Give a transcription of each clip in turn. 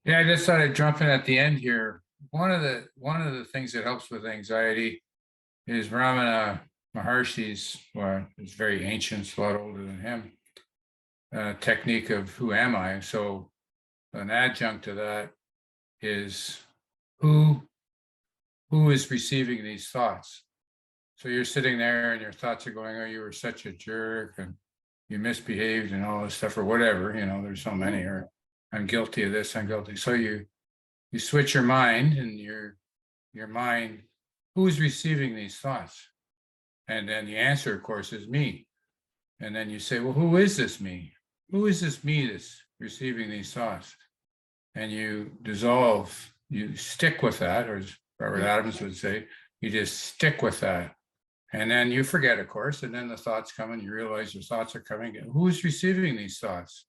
Yeah, I just thought I'd jump in at the end here. One of the things that helps with anxiety is Ramana Maharshi's, well, it's very ancient, it's a lot older than him, technique of who am I? So an adjunct to that is who who is receiving these thoughts. So you're sitting there and your thoughts are going, oh, you were such a jerk and you misbehaved and all this stuff or whatever, there's so many, or I'm guilty of this, I'm guilty. So you switch your mind and your mind, who's receiving these thoughts? And then the answer, of course, is me. And then you say, well, who is this me? Who is this me that's receiving these thoughts? And you dissolve, you stick with that, or as Robert Adams would say, you just stick with that. And then you forget, of course, and then the thoughts come and you realize your thoughts are coming. Who's receiving these thoughts?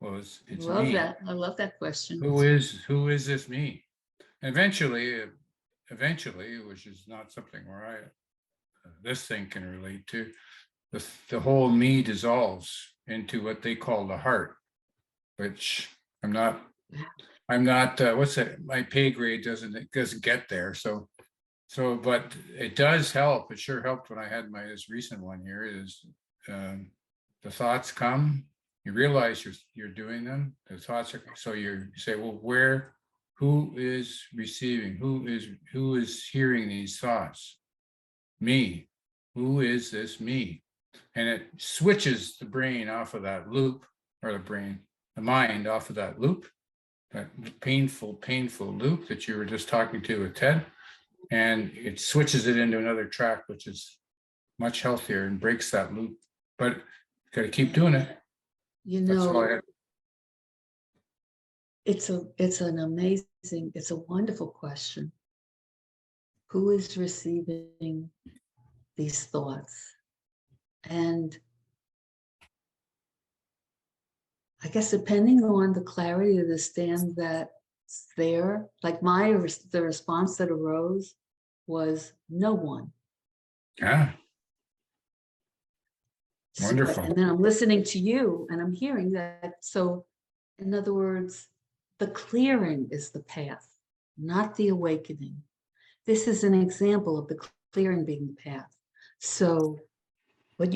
Well, it's love me. that. I love that question. Who is this me? Eventually, which is not something where this thing can relate to, the whole me dissolves into what they call the heart, which I'm not, what's that? My pay grade doesn't get there. So, but it does help. It sure helped when I had this recent one here is the thoughts come, you realize you're doing them. The thoughts are, so you say, well, who is receiving? Who is hearing these thoughts? Me. Who is this me? And it switches the brain off of that loop, or the mind off of that loop, that painful loop that you were just talking to with Ted. And it switches it into another track, which is much healthier and breaks that loop. But you got to keep doing it. It's a wonderful question. Who is receiving these thoughts? And I guess depending on the clarity of the stand that's there, like the response that arose was no one. Yeah. Wonderful. And then I'm listening to you and I'm hearing that. So in other words, the clearing is the path, not the awakening. This is an example of the clearing being the path. So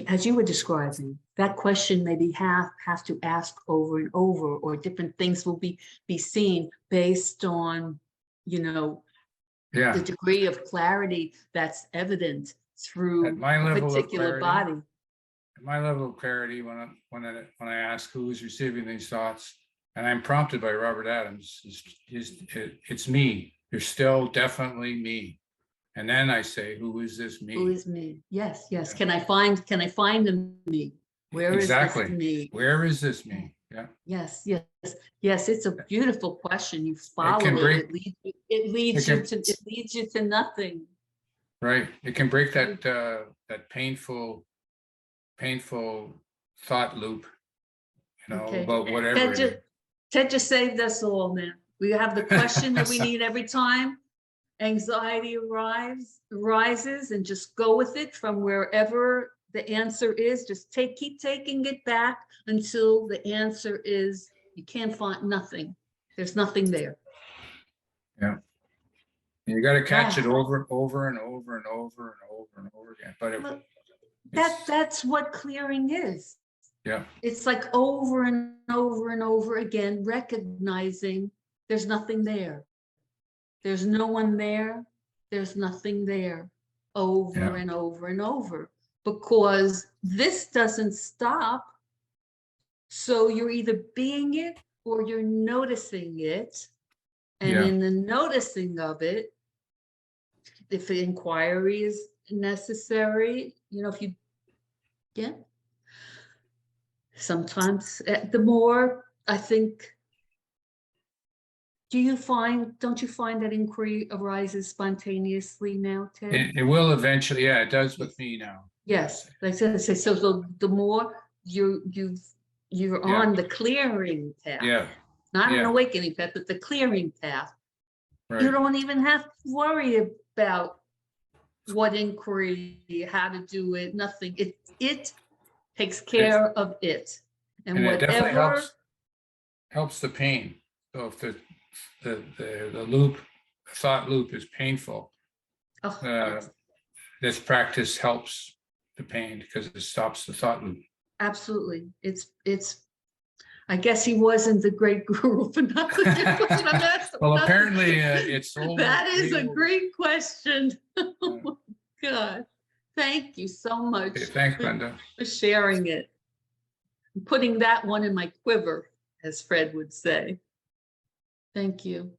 as you were describing, that question maybe have to ask over and over, or different things will be seen based on, the degree of clarity that's evident through a particular body. At my level of clarity, when I ask who's receiving these thoughts, and I'm prompted by Robert Adams, it's me. You're still definitely me. And then I say, who is this me? Who is me? Yes. Yeah. Can I find the me? Where exactly. Is this me? Where is this me? Yeah. Yes. It's a beautiful question. You follow it. It leads you to nothing. Right. It can break that painful thought loop, about whatever. Ted just saved us all, man. We have the question that we need every time anxiety arises, and just go with it from wherever the answer is. Just keep taking it back until the answer is you can't find nothing. There's nothing there. Yeah. You got to catch it over and over and over and over and over and over again. But that's what clearing is. Yeah. It's like over and over and over again, recognizing there's nothing there. There's no one there. There's nothing there. Over and over and over. Because this doesn't stop. So you're either being it or you're noticing it. And in the noticing of it, if inquiry is necessary, if you sometimes the more, I think, don't you find that inquiry arises spontaneously now, Ted? It will eventually. Yeah, it does with me now. Yes, like I said, so the more you're on the clearing path, not an awakening path, but the clearing path. Right. You don't even have to worry about what inquiry, how to do it, nothing. It takes care of it. And whatever helps the pain. So if the loop, the thought loop is painful, Oh, this practice helps the pain because it stops the thought loop. absolutely. It's. I guess he wasn't the great guru for not to do it. Well, apparently it's That is a real- great question. Oh my God. Thank you so much Okay, thanks, Linda. for sharing it. Putting that one in my quiver, as Fred would say. Thank you.